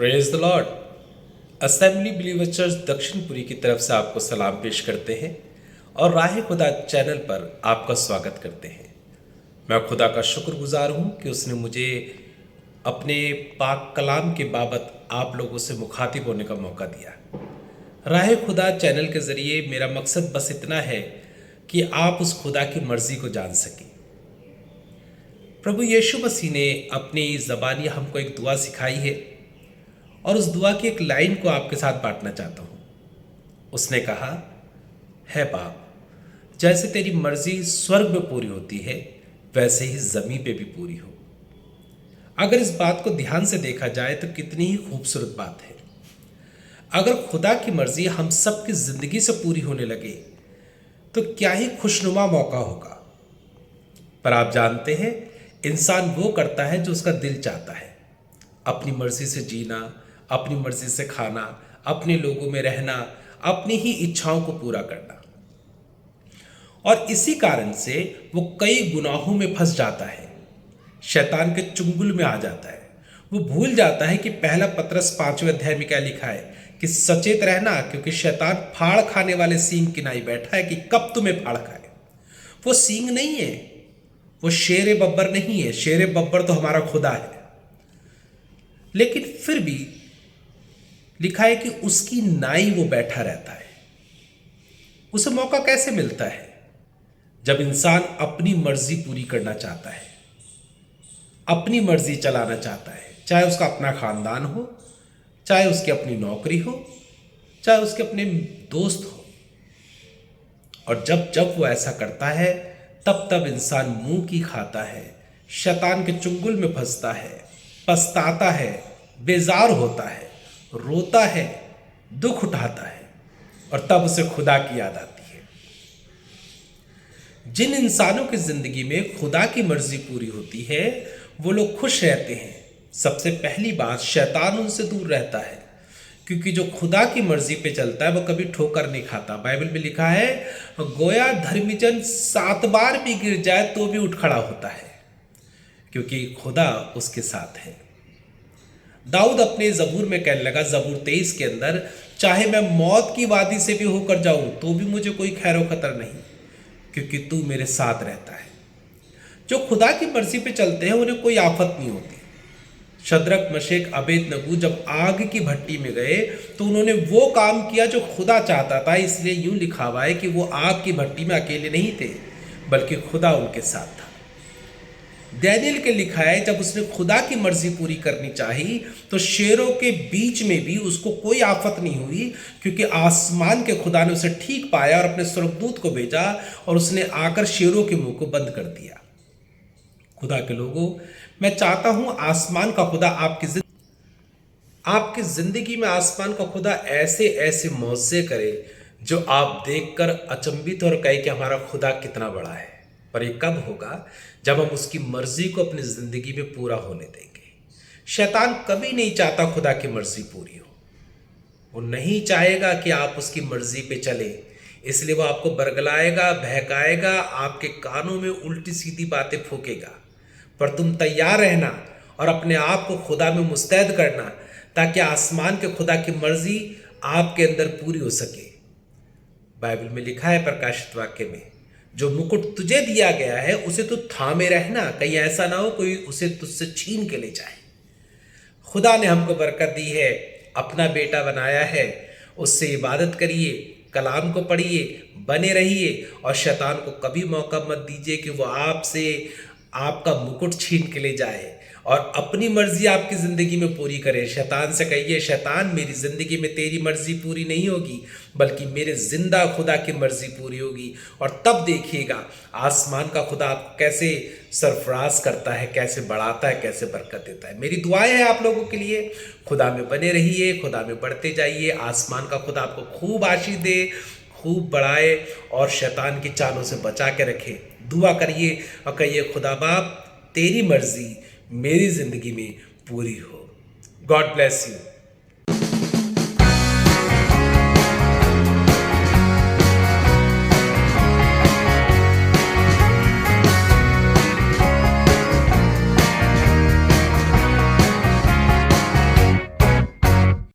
Praise the Lord. Assembly believer church Dakshinpuri की तरफ से आपको सलाम पेश करते हैं और राह खुदा चैनल पर आपका स्वागत करते हैं। मैं खुदा का शुक्रगुजार हूं कि उसने मुझे अपने पाक कलाम के बाबत आप लोगों से मुखातिब होने का मौका दिया। राह खुदा चैनल के ज़रिए मेरा मकसद बस इतना है कि आप उस खुदा की मर्ज़ी को जान सकें। प्रभु यीशु मसीह ने अपनी ज़बानी हमको एक दुआ सिखाई है और उस दुआ की एक लाइन को आपके साथ बांटना चाहता हूँ। उसने कहा, है बाप, जैसे तेरी मर्जी स्वर्ग में पूरी होती है वैसे ही ज़मीन पे भी पूरी हो। अगर इस बात को ध्यान से देखा जाए तो कितनी ही खूबसूरत बात है। अगर खुदा की मर्जी हम सबकी ज़िंदगी से पूरी होने लगे तो क्या ही खुशनुमा मौका होगा। पर आप जानते हैं, इंसान वो करता है जो उसका दिल चाहता है। अपनी मर्जी से जीना, अपनी मर्जी से खाना, अपने लोगों में रहना, अपनी ही इच्छाओं को पूरा करना। और इसी कारण से वो कई गुनाहों में फंस जाता है, शैतान के चुंगल में आ जाता है। वो भूल जाता है कि पहला पतरस 5वें अध्याय में क्या लिखा है कि सचेत रहना, क्योंकि शैतान फाड़ खाने वाले सींग की नाई बैठा है कि कब तुम्हें फाड़ खाए। वो सींग नहीं है, वो शेर बब्बर नहीं है। शेर बब्बर तो हमारा खुदा है, लेकिन फिर भी लिखा है कि उसकी नाई वो बैठा रहता है। उसे मौका कैसे मिलता है? जब इंसान अपनी मर्जी पूरी करना चाहता है, अपनी मर्जी चलाना चाहता है, चाहे उसका अपना खानदान हो, चाहे उसकी अपनी नौकरी हो, चाहे उसके अपने दोस्त हो। और जब जब वो ऐसा करता है तब तब इंसान मुंह की खाता है, शैतान के चुंगल में फंसता है, पछताता है, बेजार होता है, रोता है, दुख उठाता है और तब उसे खुदा की याद आती है। जिन इंसानों की जिंदगी में खुदा की मर्जी पूरी होती है वो लोग खुश रहते हैं। सबसे पहली बात, शैतान उनसे दूर रहता है, क्योंकि जो खुदा की मर्जी पे चलता है वो कभी ठोकर नहीं खाता। बाइबल में लिखा है, गोया धर्मीजन 7 बार भी गिर जाए तो भी उठ खड़ा होता है, क्योंकि खुदा उसके साथ है। दाऊद अपने जबूर में कहने लगा, जबूर 23 के अंदर, चाहे मैं मौत की वादी से भी होकर जाऊं तो भी मुझे कोई खैरो खतर नहीं, क्योंकि तू मेरे साथ रहता है। जो खुदा की मर्जी पे चलते हैं उन्हें कोई आफत नहीं होती। शद्रक, मशेक, अबेदनगो जब आग की भट्टी में गए तो उन्होंने वो काम किया जो खुदा चाहता था। इसलिए यूं लिखा हुआ है कि वो आग की भट्टी में अकेले नहीं थे, बल्कि खुदा उनके साथ था। डैनियल के लिखा है, जब उसने खुदा की मर्जी पूरी करनी चाहिए तो शेरों के बीच में भी उसको कोई आफत नहीं हुई, क्योंकि आसमान के खुदा ने उसे ठीक पाया और अपने स्वर्गदूत को भेजा और उसने आकर शेरों के मुंह को बंद कर दिया। खुदा के लोगों, मैं चाहता हूं आसमान का खुदा आपकी जिंदगी में आसमान का खुदा ऐसे ऐसे मौजे करे जो आप देखकर अचंभित और कहे कि हमारा खुदा कितना बड़ा है। पर ये कब होगा? जब हम उसकी मर्जी को अपनी जिंदगी में पूरा होने देंगे। शैतान कभी नहीं चाहता खुदा की मर्जी पूरी हो। वो नहीं चाहेगा कि आप उसकी मर्जी पे चले, इसलिए वो आपको बरगलाएगा, बहकाएगा, आपके कानों में उल्टी सीधी बातें फूकेगा। पर तुम तैयार रहना और अपने आप को खुदा में मुस्तैद करना, ताकि आसमान के खुदा की मर्जी आपके अंदर पूरी हो सके। बाइबल में लिखा है प्रकाशित वाक्य में, जो मुकुट तुझे दिया गया है उसे तू थामे रहना, कहीं ऐसा ना हो कोई उसे तुझसे छीन के ले जाए। खुदा ने हमको बरकत दी है, अपना बेटा बनाया है, उससे इबादत करिए, कलाम को पढ़िए, बने रहिए और शैतान को कभी मौका मत दीजिए कि वो आपसे आपका मुकुट छीन के ले जाए और अपनी मर्जी आपकी ज़िंदगी में पूरी करे। शैतान से कहिए, शैतान मेरी ज़िंदगी में तेरी मर्जी पूरी नहीं होगी, बल्कि मेरे जिंदा खुदा की मर्जी पूरी होगी। और तब देखिएगा आसमान का खुदा आपको कैसे सरफराज करता है, कैसे बढ़ाता है, कैसे बरकत देता है। मेरी दुआएं हैं आप लोगों के लिए। खुदा में बने रहिए, खुदा में बढ़ते जाइए। आसमान का खुदा आपको खूब आशीष दे, खूब बढ़ाए और शैतान की चालों से बचा के रखे। दुआ करिए और कहिए, खुदा बाप तेरी मर्जी मेरी जिंदगी में पूरी हो। God bless you.